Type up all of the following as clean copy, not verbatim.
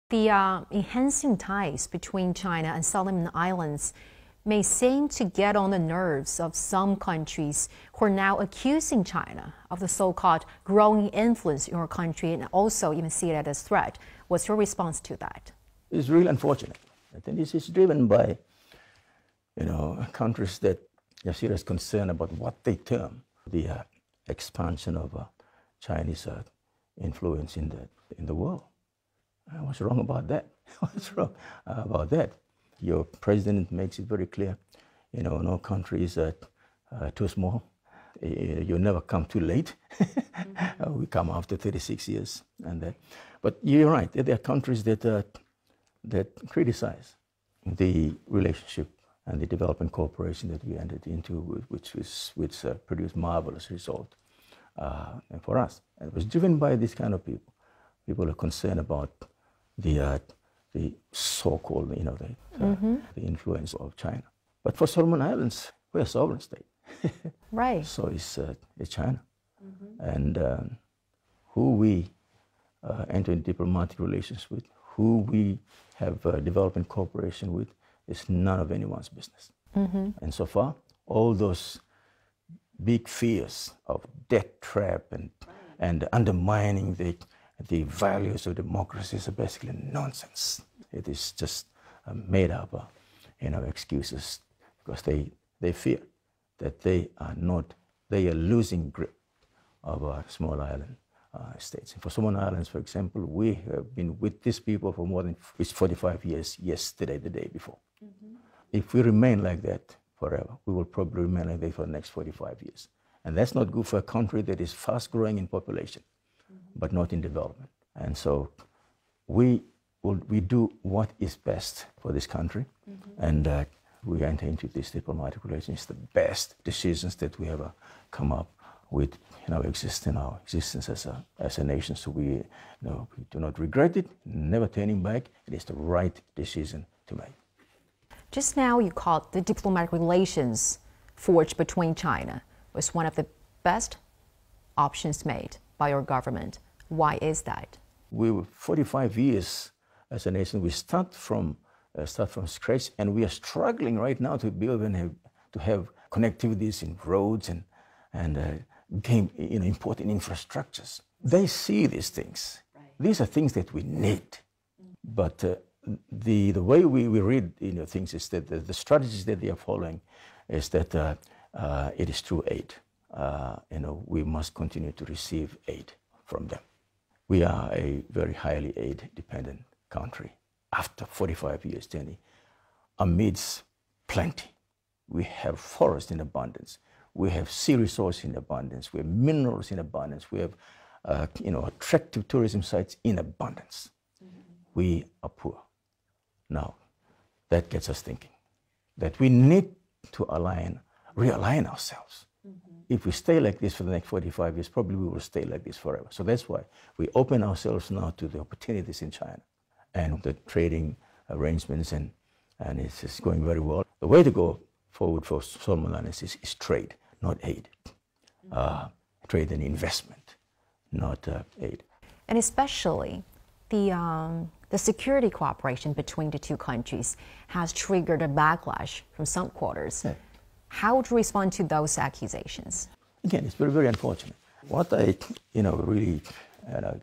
The enhancing ties between China and Solomon Islands may seem to get on the nerves of some countries who are now accusing China of the so-called growing influence in our country and also even see it as a threat. What's your response to that? It's really unfortunate. I think this is driven by, countries that have serious concern about what they term the expansion of Chinese influence in the world. What's wrong about that? What's wrong about that? Your president makes it very clear, no country is too small. You never come too late. We come after 36 years. But you're right, there are countries that criticize the relationship and the development cooperation that we entered into, which produced marvelous result for us. And it was driven by this kind of people. People are concerned about the so-called, the influence of China. But for Solomon Islands, we're a sovereign state. Right. So it's China. And who we enter in diplomatic relations with, who we have development cooperation with, is none of anyone's business. And so far, all those big fears of debt trap and undermining the values of democracies are basically nonsense. It is just made up, excuses, because they fear that they are losing grip of small island states. And for Solomon Islands, for example, we have been with these people for more than 45 years yesterday, the day before. If we remain like that forever, we will probably remain like that for the next 45 years. And that's not good for a country that is fast growing in population, but not in development. And so we do what is best for this country, and we enter into this diplomatic relations, the best decisions that we ever come up with in our existence as a nation. So we do not regret it, never turning back. It is the right decision to make. Just now you called the diplomatic relations forged between China was one of the best options made by your government. Why is that? We were 45 years as a nation. We start from scratch, and we are struggling right now to build and to have connectivities in roads and important infrastructures. They see these things. Right. These are things that we need. But the way we read things is that the strategies that they are following is that it is through aid. We must continue to receive aid from them. We are a very highly aid-dependent country. After 45 years, Jenny, amidst plenty, we have forests in abundance. We have sea resources in abundance. We have minerals in abundance. We have, attractive tourism sites in abundance. We are poor. Now, that gets us thinking that we need to realign ourselves. If we stay like this for the next 45 years, probably we will stay like this forever. So that's why we open ourselves now to the opportunities in China and the trading arrangements, and it's going very well. The way to go forward for Solomon Islands is trade, not aid. Trade and investment, not aid. And especially the security cooperation between the two countries has triggered a backlash from some quarters. Yeah. How would you respond to those accusations? Again, it's very, very unfortunate. What I, really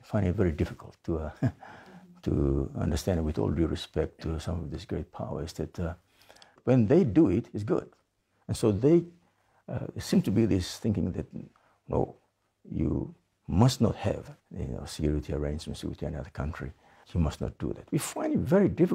find it very difficult to understand, with all due respect to some of these great powers, that when they do it, it's good. And so they seem to be this thinking that, no, you must not have security arrangements with any other country. You must not do that. We find it very difficult.